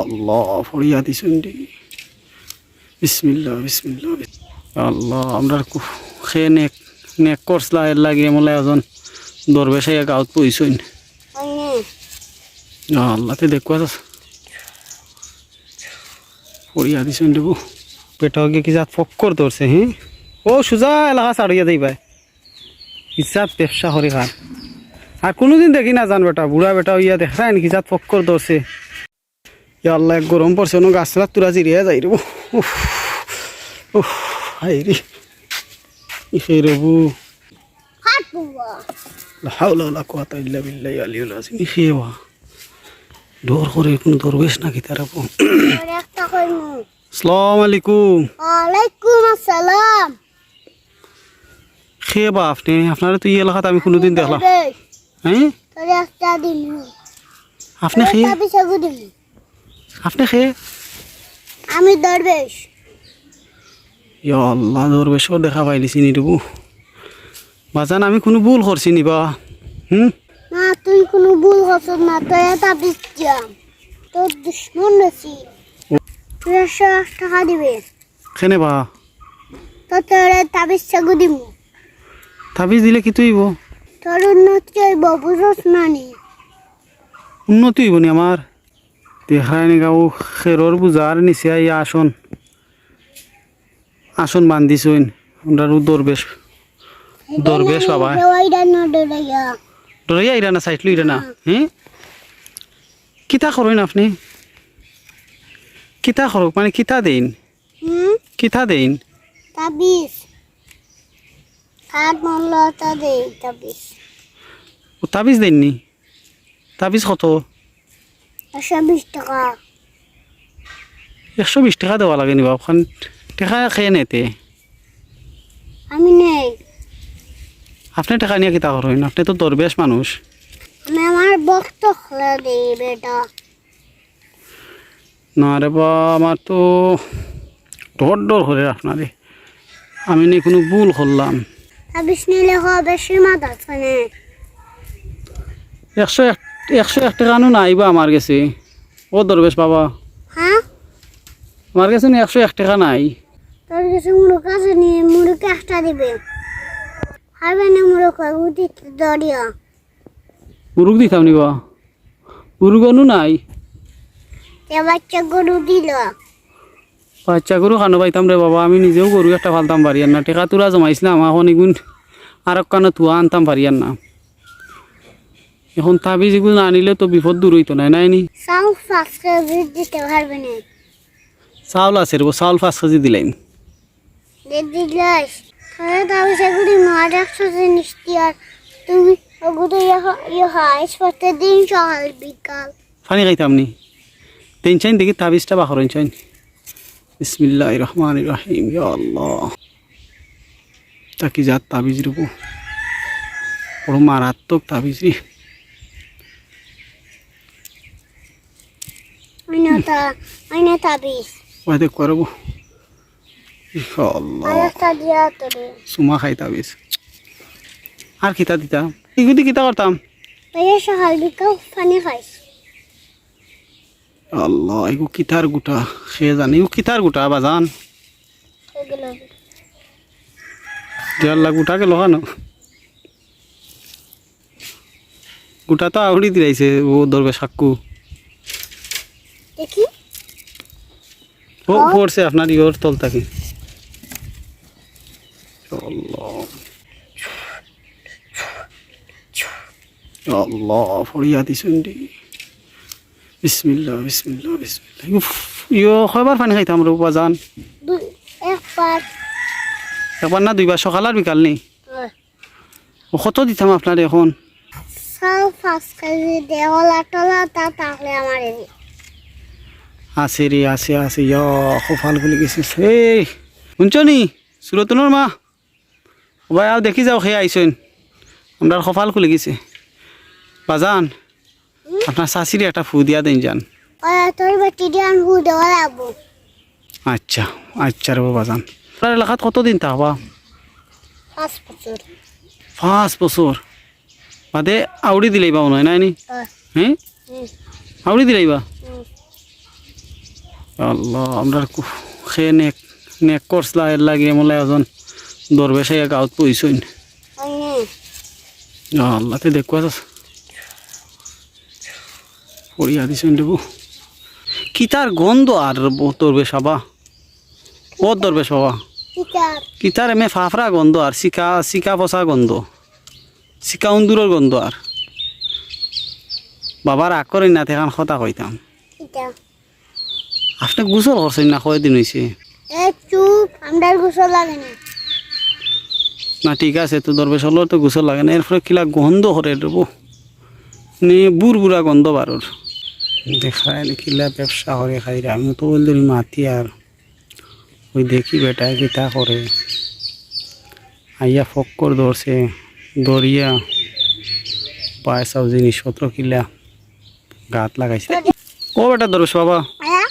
আল্লাহ ফরিয়া দিছেন দি বিসমিল্লাহ বিসমিল্লাহ আল্লাহ আমরা খেয়ে নেক করছলা এর লাগে মলে এজন দরবেশে গাঁত পইছইন আল্লাহ তে দেখুয়া ফরিয়া দিছেন দেবো পেটকে কি জাত ফক্কর ধরছে হ্যাঁ ও সুজা এলাকা ছাড়িয়ে দেই ভাই হিসাব ব্যবসা করে খান আর কোনোদিন দেখি না জান বেটা বুড়া বেটা ইয়া দেখা যায় নাকি জাত ফক্কর ধরছে আল্লাহ এক গরম পড়ছে অন্য গাছটা তুরা চিরিয়া যাই রে হাই রে সেই রবু হাওলা ওয়ালা কুওয়াতা ইল্লা বিল্লাহি আলিয়্যিল আযীম খেওয়া ডর করে কোন দরবেশ নাকি তারা আসসালামু আলাইকুম ওয়ালাইকুম আসসালাম খেবা আপনি আপনারা তো এই এলাকাতে আমি কোনোদিন দেখলাম হ্যাঁ তোরে একটা দিন আপনি খেয়ে আপনি খেয়ে আমি দরবেশ ইয়া আল্লাহ দরবেশও দেখা পাইলিছি নি দেবো বাজান আমি কোনো ভুল করছি নি বা না তুই কোনো ভুল করছ না তুই এটা বিচ্ছাম তোর দুশ্মন নাছি তুই 100 টাকা দিবে কেনে বা তো তোরে তাবিজ চাগু দিম তাবিজ দিলে কি তুইব তোর উন্নতি হইব বুঝছ না নি উন্নতি হইব নি আমার দেখায় নি গাও খেরর বুঝার নিচে আই আসন আসন বান্ধিছইন আমরা দরবেশ দরবেশ বাবা ওইটা না ডরাইয়া ডরাইয়া ইরা না সাইটলু ইরা না হ্যাঁ কিতা করেন আপনি কিতা করক মানে কিতা দেন কিতা দেন তাবিজ কাট মল্লতা দে তাবিজ ও তাবিজ দেননি তাবিজ কত 120 টাকা 120 টাকা দেওয়া লাগে নি বাবখান টাকা খেয়ে নেতে আমি নেই আপনি টাকা নিয়ে কিতা করেন আপনি তো দরবেশ মানুষ আমি আমার বক্ত খোলা দেই বেটা না রে বা আমার তো ডর করে আপনারে আমি নি কোনো ভুল করলাম তাবিজ নিলে হবে সীমাত আছে না 101 টাকা নাই বা আমার কাছে ও দরবেশ বাবা হ্যাঁ আমার কাছে 101 টাকা নাই তোর কাছে মুরুখ আছে নি মুরুখ একটা দিবে হবে না মুরুখ উঠি দড়িয়া মুরুখ দিতাম নি বা মুরুগনু নাই এ বাচ্চা গরু দিল বাচ্চা গরু খানো পাইতাম রে বাবা আমি নিজেও গরু একটা ফালতাম পারিয়ার না টেকা তোরা জমাইছিলাম এখন এগুন আর কানো ধোয়া আনতাম পারিয়ার না এখন তাবিজ এগুলো না আনিলে তো বিপদ দূর হইতো না নাইনি চাউল 5 কেজি দিতে পারবে না চাউল আছে রে চাউল 5 কেজি দিলাম দিলাস তাহলে তাবিজ এগুলি মার 100 জিনিস দিয়ার তুমি ওগুলো ইয়ে হাইস প্রতিদিন সকাল বিকাল পানি খাইতাম নি টেনশন দেখি তাবিজটা বাহরন চাইন বিসমিল্লাহির রহমানির রহিম ইয়া আল্লাহ তাকি জাত তাবিজ রূপ বড় মারাত্মক তাবিজ রে আইনা তাবিজ ওই দেখ করব ইনশাআল্লাহ আরেকটা দিয়া তোরে সুমা খাই তাবিজ আর কিতা দিতা ইগুদি কিতা করতাম ভাইয়া সকাল বিকাল পানি খাইস আল্লাহ এগু কিতার গুটা সে জানি ও কিতার গুটা বাজান এগুলো দেড় গুটা গেল কেন গুটা তো আউড়ি দিলাইছে ও ধরবে সাক্কু দেখি ও পড়ছে আপনার ইয়োর তল থাকি আল্লাহ আল্লাহ ফরিয়া দিছেন দি বিসমিল্লাহ বিসমিল্লাহ বিসমিল্লাহ ইয়ো কয়বার পানি খাইতাম রে বাজান একবার না দুইবার সকাল আর বিকাল নেই ও কত দিতাম আপনার এখন চাউল 5 কেজি দেওয়ালা টলা তা তাহলে আমার আছে রে আছে আছে ইয়া কপাল খুলে গেছিস এই শুনছনি সুরতনুর মা ভাই আও দেখি যাও খেয়ে আইসেন আমরা কপাল খুলে গেছে বাজান আপনার শাশিরে একটা ফু দিয়া দেন যান তোর বেটি দিয়ে আমি দেওয়া লাগবো আচ্ছা আচ্ছা রে বাজান আপনার এলাকাত কতদিন থাকবা 5 বছর 5 বছর বাদে আউড়ি দিলেইবা মনে হয় নাইনি হ্যাঁ আউড়ি দিলেইবা আল্লাহ আমরা খেয়ে নেক নেক করছলা এর লাগে মলে এজন দরবেশ আইয়া গাঁৱত পইছইন আল্লাহ তে দেখুয়া পড়িয়া দিছইন দেবো কি তার গন্ধ আর দরবেশ বাবা ও দরবেশ বাবা কিতাব কি তার এমে ফাফরা গন্ধ আর শিকা শিকা পচা গন্ধ শিকা উন্দুরের গন্ধ আর বাবার রাগ করেন না তেখান কথা কইতাম কিতাব আপনি গোসল করছেন না কয়দিন হয়েছে চুপ আমার গোসল লাগে না না ঠিক আছে তো দরবেশ হলো তো গোসল লাগে না এরপরে কিলা গন্ধ করে দেবো নে বুড়া গন্ধ বারোর দেখায় কিলা ব্যবসা করে খাই রে আমি তো বলতে মাতি আর ওই দেখি বেটা কিতা করে আইয়া ফক্কর ধরছে দরিয়া পয়সাও জিনিসপত্র কিলা গাত লাগাইছে ও বেটা দরবেশ বাবা আয়া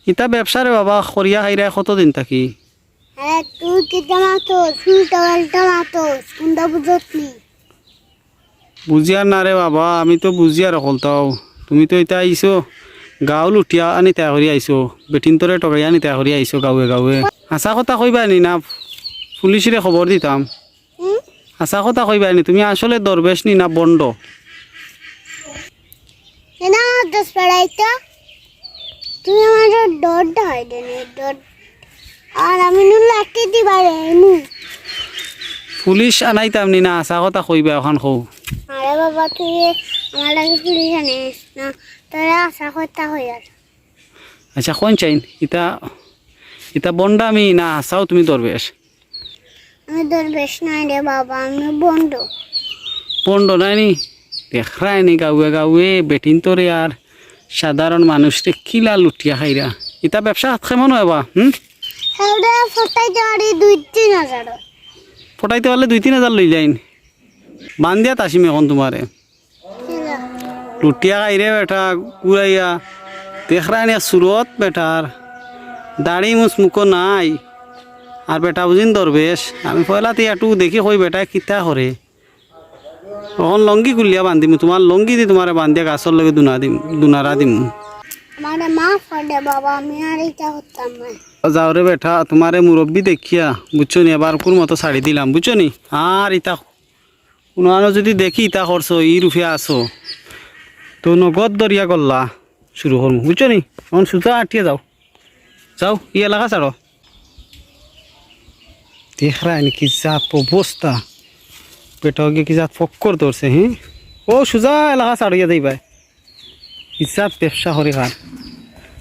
ইতা ব্যবসা রে বাবা খরিয়া খাইরা কতদিন থাকি হ্যাঁ তুই কিতা মাতো শুনটা পাল্টা মাতো কোনটা বুঝতনি বুঝিয়ার না রে বাবা আমি তো বুঝিয়ার হলতাও তুমি তো এটা আইছো গাঁও লুটিয়া আনি ত্যাগ করি আইছো বেটিন তোরে টকাই আনি ত্যাগ করি আইছো গাঁৱে গাঁৱে হাঁচা কথা কইবা নি না পুলিশরে খবর দিতাম হাঁচা কথা কইবা নি তুমি আসলে দরবেশ নি না বন্ড কেন দশ পড়াইতো তুমি আমার ডরটা হয় দেনে ডর আর আমি নু লাঠি দিবা রে নু পুলিশ আনাইতাম নি না হাঁচা কথা কইবা এখন কৌ আরে বাবা তুই আমার লাগে পুলিশ আনিস না তোরা আশা করতে হই আর আচ্ছা কোন চাইন ইতা ইতা বন্ডা আমি না হাঁচাও তুমি দরবেশ আমি দরবেশ নাই রে বাবা আমি বন্ধ বন্ড নাই নি দেখায় নি গাঁৱে গাঁৱে বেটিন তোরে আর সাধারণ মানুষরে কিলা লুটিয়া খাইরা ইতা ব্যবসা হাত কেমন হয় বা হেউডে ফটাইতে পারি 2-3 হাজার ফটাইতে পারলে 2-3 হাজার লই যাইন বান্ধিয়া তাসিম এখন তোমারে লুটিয়া খাইরে বেটা উড়াইয়া দেখরা নিয়া সুরত বেটার দাড়ি মুছ মুখো নাই আর বেটা বুঝিন দরবেশ আমি পয়লাতে একটু দেখি কই বেটা কিতা করে তখন লঙ্গি গুলিয়া বান্ধিম তোমার লঙ্গি দি তোমারে বান্ধিয়া গাছর লগে দুনারা দিম আমার মা ফটে বাবা আমি আর এটা করতাম না যাও রে বেটা তোমারে মুরব্বী দেখিয়া বুঝছো নি এবার কোন মতো ছাড়ি দিলাম বুঝছো নি আর ইতা কোনো যদি দেখি ইতা করছো ই রুফিয়া আসো তো নগদ দরিয়া করলা শুরু করবো বুঝছো নি এখন সুতা আটিয়ে যাও যাও ই এলাকা ছাড়ো দেখরা কি জাত অবস্থা পেটা গিয়ে কি জাত ফক্কর ধরছে হ্যাঁ ও সুজা এলাকা ছাড়িয়ে যাইবাই ইজাত ব্যবসা করে খান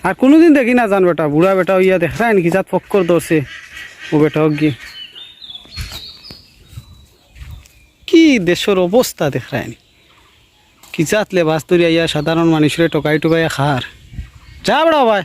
আর কোনোদিন দেখি না জান বেটা বুড়া বেটা ইয়া দেখরা কি জাত ফক্কর ধরছে ও বেটা গিয়ে কি দেশের অবস্থা দেখরায়নি কি জাত লেবাস তৈরি ইয়া সাধারণ মানুষের টকাই টুকাইয়া খার যা বেড়া ভাই